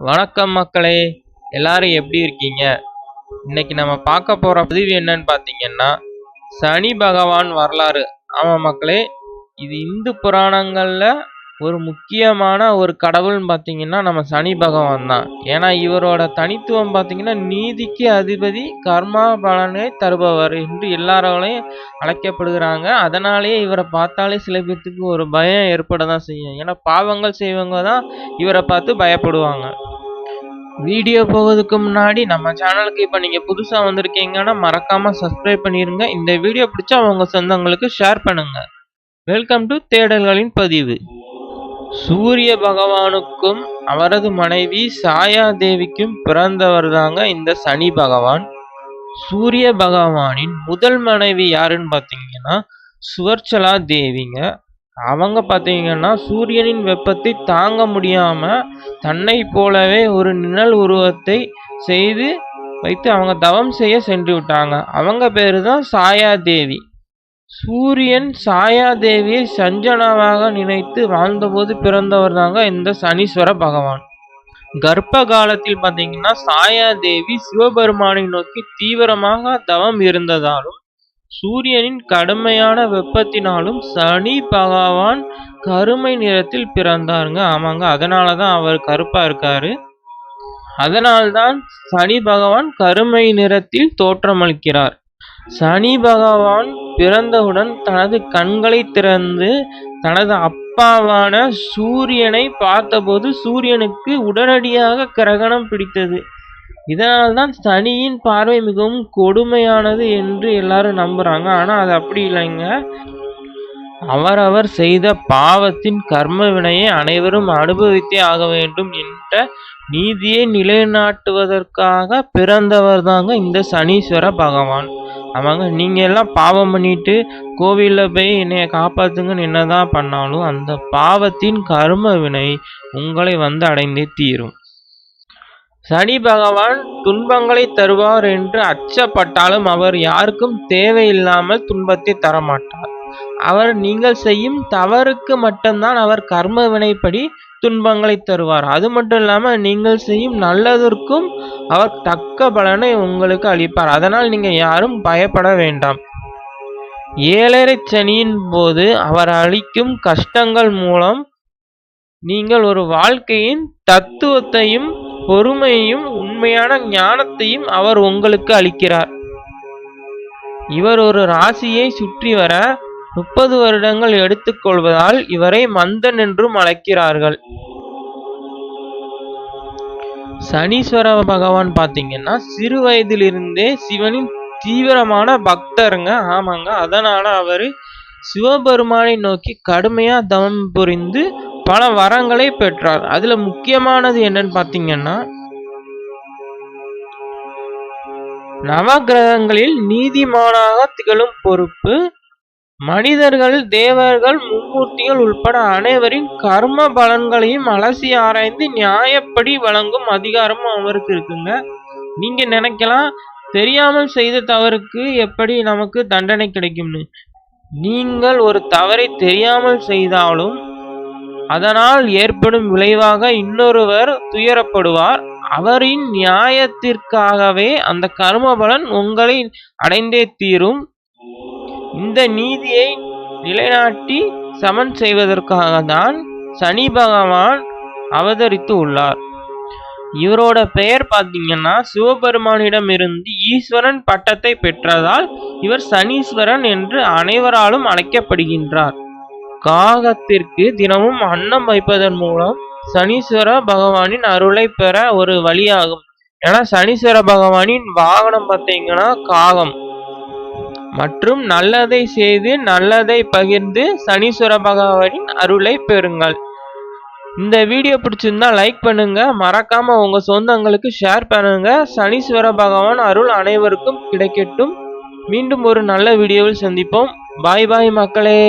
வணக்கம் மக்களே, எல்லாரும் எப்படி இருக்கீங்க? இன்னைக்கு நம்ம பார்க்க போற பதிவு என்னன்னு பார்த்தீங்கன்னா, சனி பகவான் வரலாறு. ஆமா மக்களே, இது இந்து புராணங்கள்ல ஒரு முக்கியமான ஒரு கடவுள்னு பார்த்தீங்கன்னா நம்ம சனி பகவான் தான். ஏன்னா இவரோட தனித்துவம் பார்த்தீங்கன்னா நீதிக்கு அதிபதி, கர்மா பலனை தருபவர் என்று எல்லாராலையும் அழைக்கப்படுகிறாங்க. அதனாலேயே இவரை பார்த்தாலே சில பேர்த்துக்கு ஒரு பயம் ஏற்பட தான் செய்யும். ஏன்னா பாவங்கள் செய்வங்க தான் இவரை பார்த்து பயப்படுவாங்க. வீடியோ போகிறதுக்கு முன்னாடி நம்ம சேனலுக்கு இப்போ நீங்கள் புதுசாக வந்திருக்கீங்கன்னா மறக்காமல் சப்ஸ்கிரைப் பண்ணிடுங்க. இந்த வீடியோ பிடிச்சா உங்க சொந்தங்களுக்கு ஷேர் பண்ணுங்க. வெல்கம் டு தேடல்களின் பதிவு. சூரிய பகவானுக்கும் அவரது மனைவி சாயா தேவிக்கும் பிறந்தவர் தாங்க இந்த சனி பகவான். சூரிய பகவானின் முதல் மனைவி யாருன்னு பார்த்தீங்கன்னா சுவர்ச்சலா தேவிங்க. அவங்க பார்த்தீங்கன்னா சூரியனின் வெப்பத்தை தாங்க முடியாம தன்னை போலவே ஒரு நிழல் உருவத்தை செய்து வைத்து அவங்க தவம் செய்ய சென்று விட்டாங்க. அவங்க பேரு தான் சாயா தேவி. சூரியன் சாயா தேவியை சஞ்சனாவாக நினைத்து வாழ்ந்தபோது பிறந்தவர் தாங்க இந்த சனீஸ்வர பகவான். கர்ப்ப காலத்தில் பார்த்தீங்கன்னா சாயா தேவி சிவபெருமானை நோக்கி தீவிரமாக தவம் இருந்ததாலும் சூரியனின் கடுமையான வெப்பத்தினாலும் சனி பகவான் கருமை நிறத்தில் பிறந்தாருங்க. ஆமாங்க, அதனாலதான் அவர் கருப்பா இருக்காரு. அதனால்தான் சனி பகவான் கருமை நிறத்தில் தோற்றமளிக்கிறார். சனி பகவான் பிறந்தவுடன் தனது கண்களை திறந்து தனது அப்பாவான சூரியனை பார்த்தபோது சூரியனுக்கு உடனடியாக கிரகணம் பிடித்தது. இதனால்தான் சனியின் பார்வை மிகவும் கொடுமையானது என்று எல்லாரும் நம்புறாங்க. ஆனா அது அப்படி இல்லைங்க. அவரவர் செய்த பாவத்தின் கர்ம வினையை அனைவரும் அனுபவித்தே ஆக வேண்டும் என்ற நீதியை நிலைநாட்டுவதற்காக பிறந்தவர் தாங்க இந்த சனீஸ்வர பகவான். அவங்க நீங்க எல்லாம் பாவம் பண்ணிட்டு கோவில்ல போய் என்னைய காப்பாத்துங்கன்னு என்னதான் பண்ணாலும் அந்த பாவத்தின் கர்ம வினை உங்களை வந்து அடைந்தே தீரும். சனி பகவான் துன்பங்களை தருவார் என்று அச்சப்பட்டாலும் அவர் யாருக்கும் தேவையில்லாமல் துன்பத்தை தரமாட்டார். அவர் நீங்கள் செய்யும் தவறுக்கு மட்டும்தான் அவர் கர்ம வினைப்படி துன்பங்களை தருவார். அது மட்டும் இல்லாம நீங்கள் செய்யும் நல்லதற்கும் அவர் தக்க பலனை உங்களுக்கு அளிப்பார். அதனால் நீங்க யாரும் பயப்பட வேண்டாம். ஏழரை சனியின் போது அவர் அளிக்கும் கஷ்டங்கள் மூலம் நீங்கள் ஒரு வாழ்க்கையின் தத்துவத்தையும் பொறுமையையும் உண்மையான ஞானத்தையும் அவர் உங்களுக்கு அளிக்கிறார். இவர் ஒரு ராசியை சுற்றி வர 30 வருடங்கள் எடுத்துக்கொள்வதால் இவரை மந்தன் என்றும் அழைக்கிறார்கள். சனீஸ்வர பகவான் பார்த்தீங்கன்னா சிறு வயதிலிருந்தே சிவனின் தீவிரமான பக்தருங்க. ஆமாங்க, அதனால அவரு சிவபெருமானை நோக்கி கடுமையா தவம் புரிந்து பல வரங்களை பெற்றார். அதுல முக்கியமானது என்னன்னு பார்த்தீங்கன்னா நவகிரகங்களில் நீதிமானாக திகழும் பொறுப்பு, மனிதர்கள், தேவர்கள், மும்மூர்த்திகள் உட்பட அனைவரின் கர்ம பலன்களையும் அலசி ஆராய்ந்து நியாயப்படி வழங்கும் அதிகாரமும் அவருக்கு இருக்குங்க. நீங்க நினைக்கலாம் தெரியாமல் செய்த தவறுக்கு எப்படி நமக்கு தண்டனை கிடைக்கும்னு. நீங்கள் ஒரு தவறை தெரியாமல் செய்தாலும் அதனால் ஏற்படும் விளைவாக இன்னொருவர் துயரப்படுவார். அவரின் நியாயத்திற்காகவே அந்த கர்ம பலன் உங்களை அடைந்தே தீரும். இந்த நீதியை நிலைநாட்டி சமன் செய்வதற்காக தான் சனி பகவான் அவதரித்து உள்ளார். இவரோட பெயர் பார்த்தீங்கன்னா சிவபெருமானிடம் இருந்து ஈஸ்வரன் பட்டத்தை பெற்றதால் இவர் சனீஸ்வரன் என்று அனைவராலும் அழைக்கப்படுகின்றார். காகத்திற்கு தினமும் அன்னம் வைப்பதன் மூலம் சனீஸ்வர பகவானின் அருளை பெற ஒரு வழியாகும். ஏன்னா சனீஸ்வர பகவானின் வாகனம் பார்த்தீங்கன்னா காகம். மற்றும் நல்லதை செய்து நல்லதை பகிர்ந்து சனீஸ்வர பகவானின் அருளை பெறுங்கள். இந்த வீடியோ பிடிச்சிருந்தா லைக் பண்ணுங்க, மறக்காம உங்க சொந்தங்களுக்கு ஷேர் பண்ணுங்க. சனீஸ்வர பகவான் அருள் அனைவருக்கும் கிடைக்கட்டும். மீண்டும் ஒரு நல்ல வீடியோவில் சந்திப்போம். பாய் பாய் மக்களே.